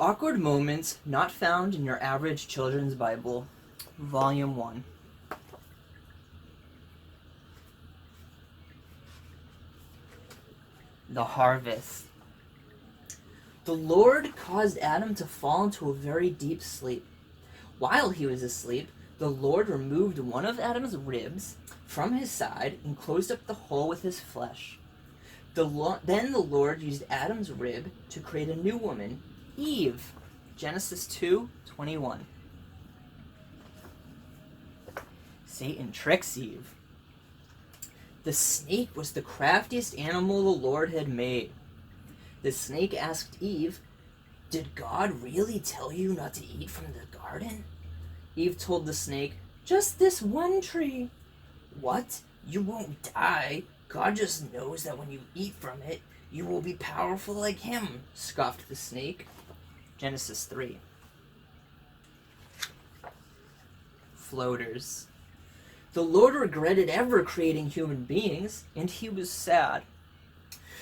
Awkward moments not found in your average children's Bible, Volume 1. The harvest. The Lord caused Adam to fall into a very deep sleep. While he was asleep, the Lord removed one of Adam's ribs from his side and closed up the hole with his flesh. Then the Lord used Adam's rib to create a new woman, Eve. Genesis 2:21. Satan tricks Eve. The snake was the craftiest animal the Lord had made. The snake asked Eve, "Did God really tell you not to eat from the garden?" Eve told the snake, "Just this one tree." "What? You won't die. God just knows that when you eat from it, you will be powerful like him," scoffed the snake. Genesis 3. Floaters. The Lord regretted ever creating human beings, and he was sad.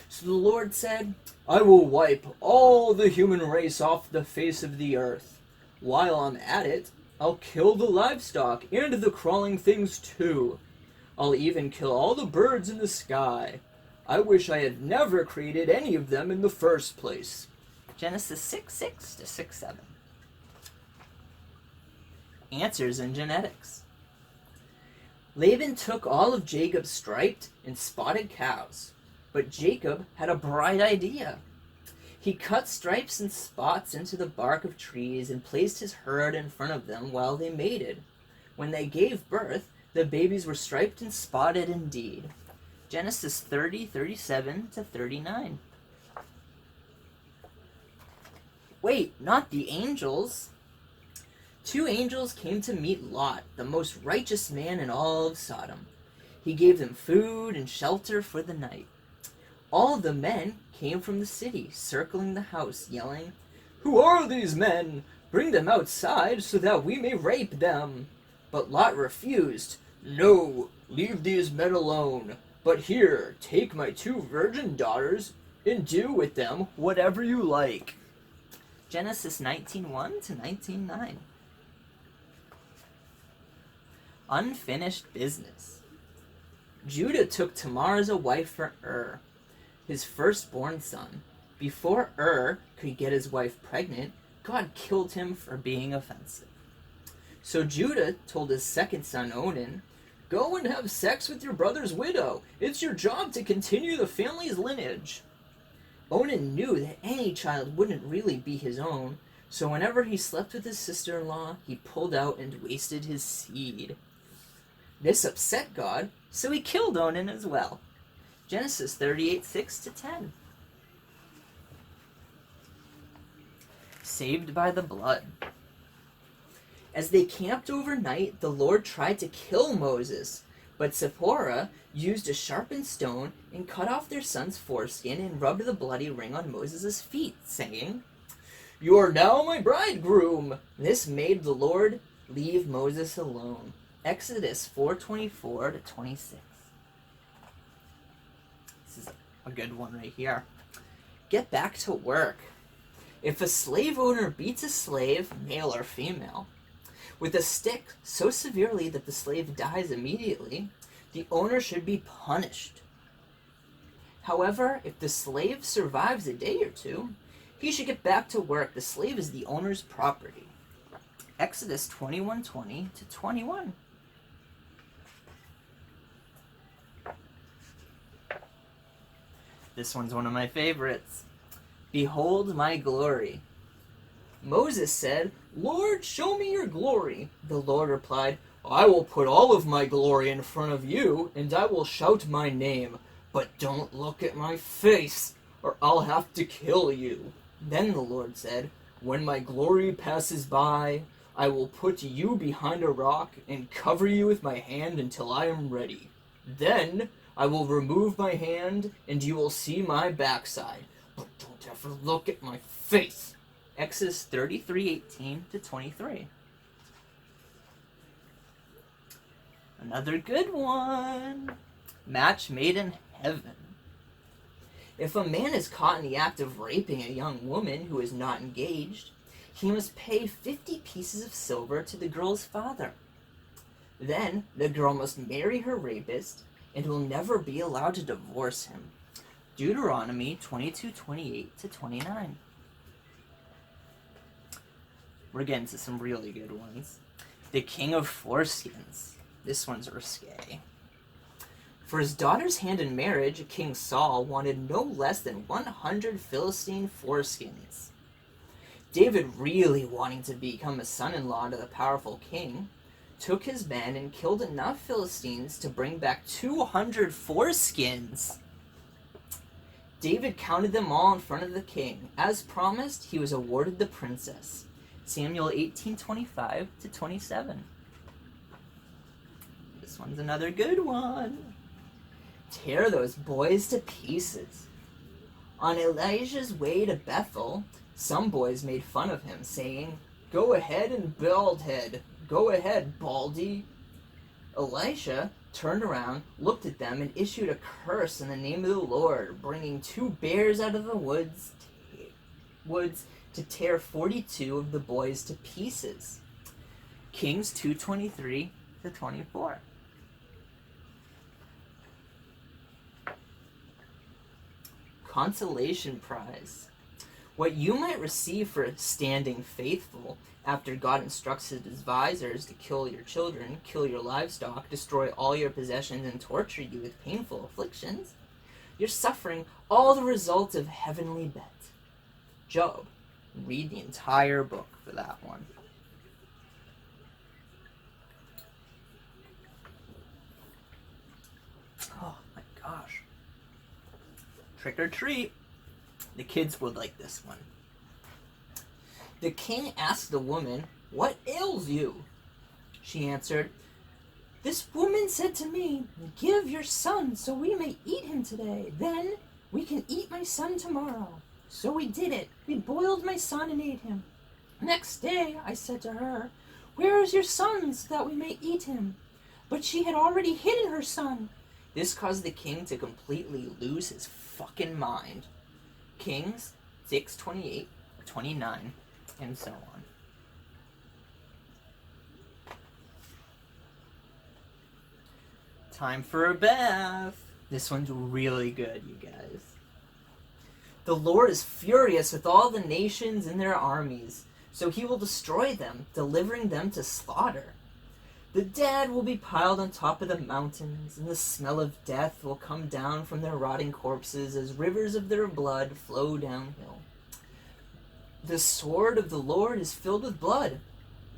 So the Lord said, "I will wipe all the human race off the face of the earth. While I'm at it, I'll kill the livestock and the crawling things too. I'll even kill all the birds in the sky. I wish I had never created any of them in the first place." Genesis 6:6 to 6:7. Answers in genetics. Laban took all of Jacob's striped and spotted cows, but Jacob had a bright idea. He cut stripes and spots into the bark of trees and placed his herd in front of them while they mated. When they gave birth, the babies were striped and spotted indeed. Genesis 30:37 to 39. Wait, not the angels. 2 angels came to meet Lot, the most righteous man in all of Sodom. He gave them food and shelter for the night. All the men came from the city, circling the house, yelling, "Who are these men? Bring them outside so that we may rape them." But Lot refused. "No, leave these men alone. But here, take my 2 virgin daughters and do with them whatever you like." Genesis 19:1 to 19:9. Unfinished business. Judah took Tamar as a wife for his firstborn son. Before could get his wife pregnant, God killed him for being offensive. So Judah told his second son Onan, "Go and have sex with your brother's widow. It's your job to continue the family's lineage." Onan knew that any child wouldn't really be his own, so whenever he slept with his sister-in-law, he pulled out and wasted his seed. This upset God, so he killed Onan as well. Genesis 38:6 to 10. Saved by the blood. As they camped overnight, the Lord tried to kill Moses, but Zipporah used a sharpened stone and cut off their son's foreskin and rubbed the bloody ring on Moses' feet, saying, "You are now my bridegroom." This made the Lord leave Moses alone. Exodus 4:24 to 26. This is a good one right here. Get back to work. If a slave owner beats a slave, male or female, with a stick so severely that the slave dies immediately, the owner should be punished. However, if the slave survives a day or two, he should get back to work. The slave is the owner's property. Exodus 21:20 to 21. This one's one of my favorites. Behold my glory. Moses said, "Lord, show me your glory." The Lord replied, "I will put all of my glory in front of you, and I will shout my name. But don't look at my face, or I'll have to kill you." Then the Lord said, "When my glory passes by, I will put you behind a rock and cover you with my hand until I am ready. Then I will remove my hand, and you will see my backside. But don't ever look at my face." Exodus 33:18 to 23. Another good one. Match made in heaven. If a man is caught in the act of raping a young woman who is not engaged, he must pay 50 pieces of silver to the girl's father. Then the girl must marry her rapist and will never be allowed to divorce him. Deuteronomy 22:28-29. We're getting to some really good ones. The king of foreskins. This one's risque. For his daughter's hand in marriage, King Saul wanted no less than 100 Philistine foreskins. David, really wanting to become a son-in-law to the powerful king, took his men and killed enough Philistines to bring back 200 foreskins. David counted them all in front of the king. As promised, he was awarded the princess. Samuel 18:25-27. This one's another good one. Tear those boys to pieces. On Elijah's way to Bethel, some boys made fun of him, saying, "Go ahead and bald head. Go ahead, baldy." Elisha turned around, looked at them, and issued a curse in the name of the Lord, bringing 2 bears out of the woods to tear 42 of the boys to pieces. Kings 2:23-24. Consolation prize. What you might receive for standing faithful after God instructs his advisors to kill your children, kill your livestock, destroy all your possessions, and torture you with painful afflictions. You're suffering all the results of heavenly bet. Job. Read the entire book for that one. Oh my gosh. Trick or treat. The kids would like this one. The king asked the woman, "What ails you?" She answered, "This woman said to me, 'Give your son so we may eat him today. Then we can eat my son tomorrow.' So we did it. We boiled my son and ate him. Next day I said to her, 'Where is your son so that we may eat him?' But she had already hidden her son." This caused the king to completely lose his fucking mind. Kings 6:28-29, and so on. Time for a bath. This one's really good, you guys. The Lord is furious with all the nations and their armies, so he will destroy them, delivering them to slaughter. The dead will be piled on top of the mountains, and the smell of death will come down from their rotting corpses as rivers of their blood flow downhill. The sword of the Lord is filled with blood.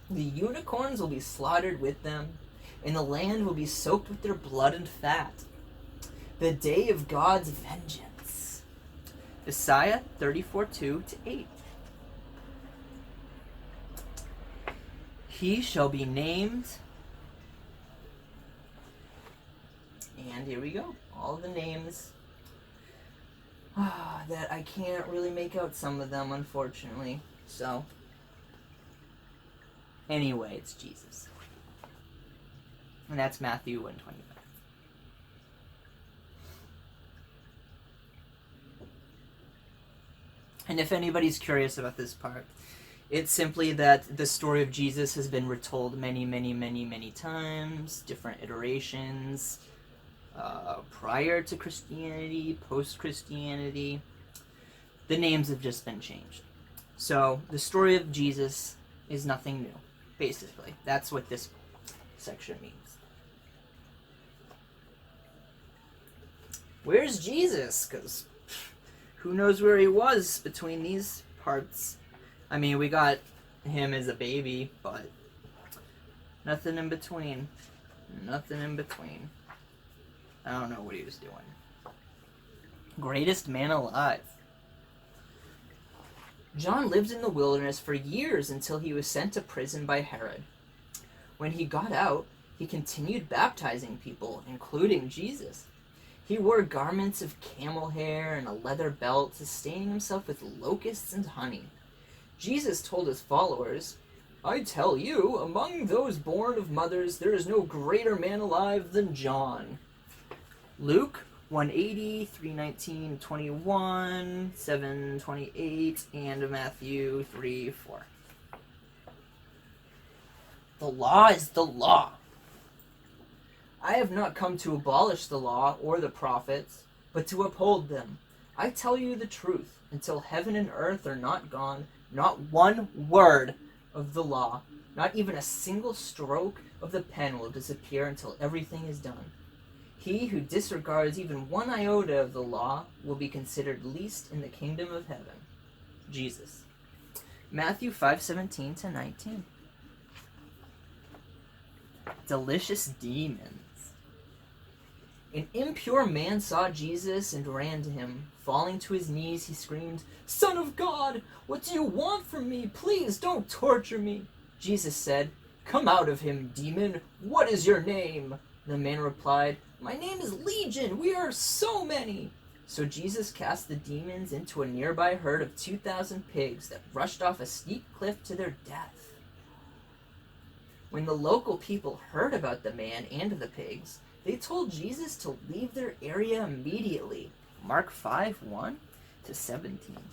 The unicorns will be slaughtered with them, and the land will be soaked with their blood and fat. The day of God's vengeance. Isaiah 34:2-8. He shall be named... And here we go. All the names that I can't really make out some of them, unfortunately. So, anyway, it's Jesus. And that's Matthew 1:25. And if anybody's curious about this part, it's simply that the story of Jesus has been retold many, many, many, many times, different iterations, prior to Christianity, post-Christianity. The names have just been changed. So, the story of Jesus is nothing new, basically. That's what this section means. Where's Jesus? Because who knows where he was between these parts. I mean, we got him as a baby, but nothing in between. Nothing in between. I don't know what he was doing. Greatest man alive. John lived in the wilderness for years until he was sent to prison by Herod. When he got out, he continued baptizing people, including Jesus. He wore garments of camel hair and a leather belt, sustaining himself with locusts and honey. Jesus told his followers, "I tell you, among those born of mothers, there is no greater man alive than John." Luke 180, 319, 21, 728, and Matthew 3, 4. The law is the law. I have not come to abolish the law or the prophets, but to uphold them. I tell you the truth, until heaven and earth are not gone, not one word of the law, not even a single stroke of the pen will disappear until everything is done. He who disregards even one iota of the law will be considered least in the kingdom of heaven. Jesus. Matthew 5:17 to 19. Delicious demons. An impure man saw Jesus and ran to him. Falling to his knees, he screamed, "Son of God, what do you want from me? Please don't torture me." Jesus said, "Come out of him, demon. What is your name?" The man replied, "My name is Legion. We are so many." So Jesus cast the demons into a nearby herd of 2,000 pigs that rushed off a steep cliff to their death. When the local people heard about the man and the pigs, they told Jesus to leave their area immediately. Mark 5:1 to 17.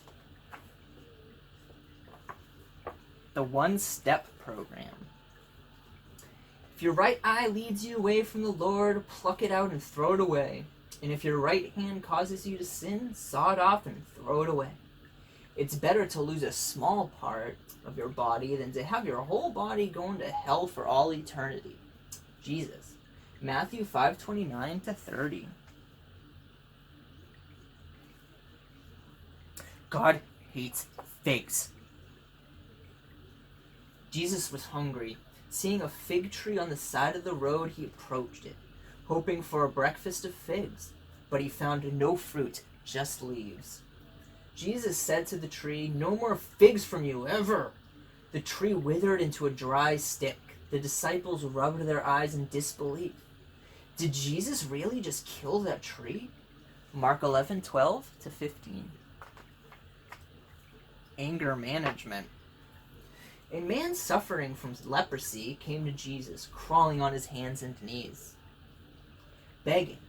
The one-step program. If your right eye leads you away from the Lord, pluck it out and throw it away. And if your right hand causes you to sin, saw it off and throw it away. It's better to lose a small part of your body than to have your whole body going to hell for all eternity. Jesus. Matthew 5:29 to 30. God hates figs. Jesus was hungry. Seeing a fig tree on the side of the road, he approached it, hoping for a breakfast of figs. But he found no fruit, just leaves. Jesus said to the tree, "No more figs from you, ever." The tree withered into a dry stick. The disciples rubbed their eyes in disbelief. Did Jesus really just kill that tree? Mark 11:12 to 15. Anger management. A man suffering from leprosy came to Jesus, crawling on his hands and knees, begging,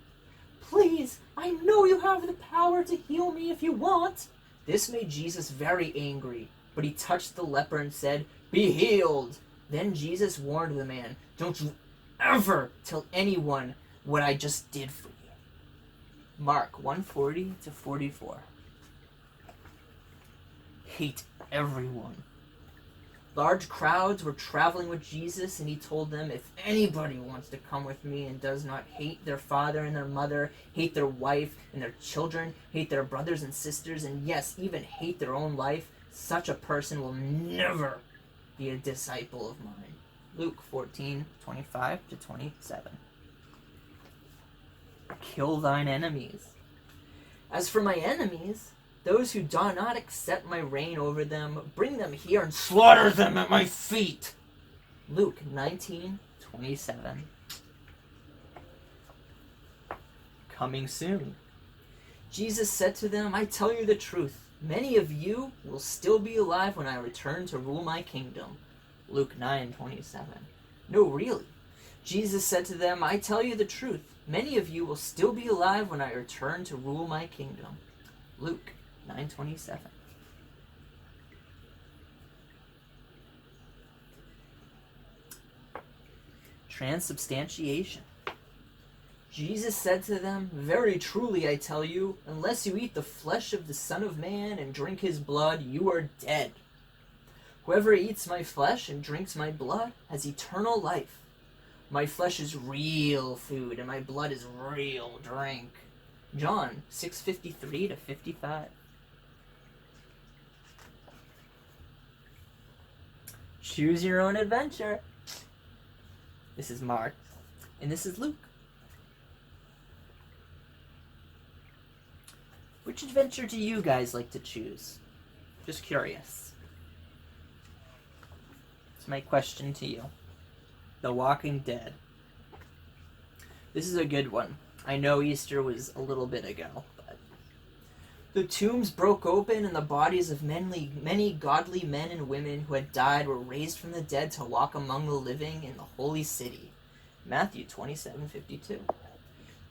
"Please, I know you have the power to heal me if you want." This made Jesus very angry, but he touched the leper and said, "Be healed." Then Jesus warned the man, "Don't you ever tell anyone what I just did for you." Mark 1:40 to 44. Hate everyone. Large crowds were traveling with Jesus, and he told them, "If anybody wants to come with me and does not hate their father and their mother, hate their wife and their children, hate their brothers and sisters, and yes, even hate their own life, such a person will never be a disciple of mine." Luke 14:25 to 27. Kill thine enemies. As for my enemies, those who do not accept my reign over them, bring them here and slaughter them at my feet. Luke 19:27. Coming soon. Jesus said to them, "I tell you the truth, many of you will still be alive when I return to rule my kingdom." Luke 9:27. No, really. Jesus said to them, "I tell you the truth, many of you will still be alive when I return to rule my kingdom." Luke 9:27. Transubstantiation. Jesus said to them, "Very truly I tell you, unless you eat the flesh of the Son of Man and drink his blood, you are dead. Whoever eats my flesh and drinks my blood has eternal life. My flesh is real food, and my blood is real drink." John 6:53 to 55. Choose your own adventure. This is Mark, and this is Luke. Which adventure do you guys like to choose? Just curious. It's my question to you. The Walking Dead. This is a good one. I know Easter was a little bit ago, but the tombs broke open and the bodies of many godly men and women who had died were raised from the dead to walk among the living in the holy city. Matthew 27:52.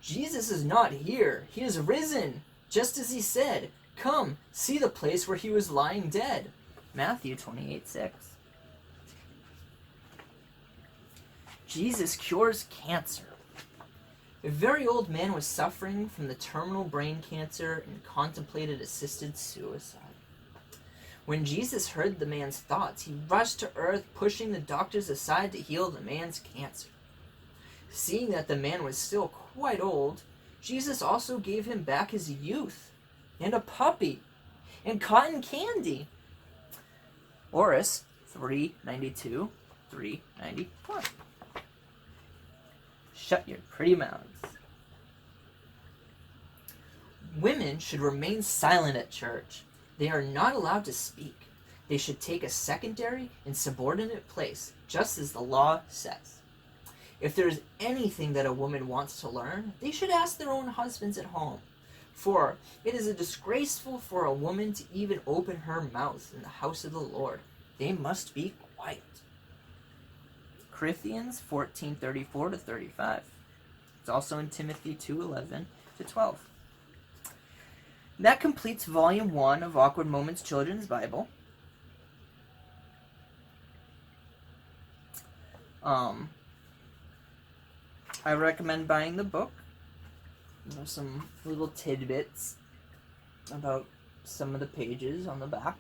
Jesus is not here. He is risen, just as he said. Come, see the place where he was lying dead. Matthew 28:6. Jesus cures cancer. A very old man was suffering from the terminal brain cancer and contemplated assisted suicide. When Jesus heard the man's thoughts, he rushed to earth, pushing the doctors aside to heal the man's cancer. Seeing that the man was still quite old, Jesus also gave him back his youth, and a puppy, and cotton candy. Oris 392, 394. Shut your pretty mouths. Women should remain silent at church. They are not allowed to speak. They should take a secondary and subordinate place, just as the law says. If there is anything that a woman wants to learn, they should ask their own husbands at home. For it is disgraceful for a woman to even open her mouth in the house of the Lord. They must be quiet. Corinthians 14:34-35. It's also in Timothy 2:11-12. That completes Volume 1 of Awkward Moments Children's Bible. I recommend buying the book. There's some little tidbits about some of the pages on the back.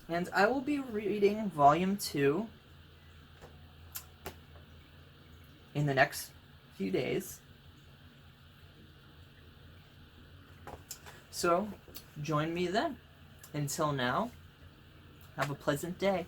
And I will be reading Volume 2 in the next few days. So, join me then. Until now, have a pleasant day.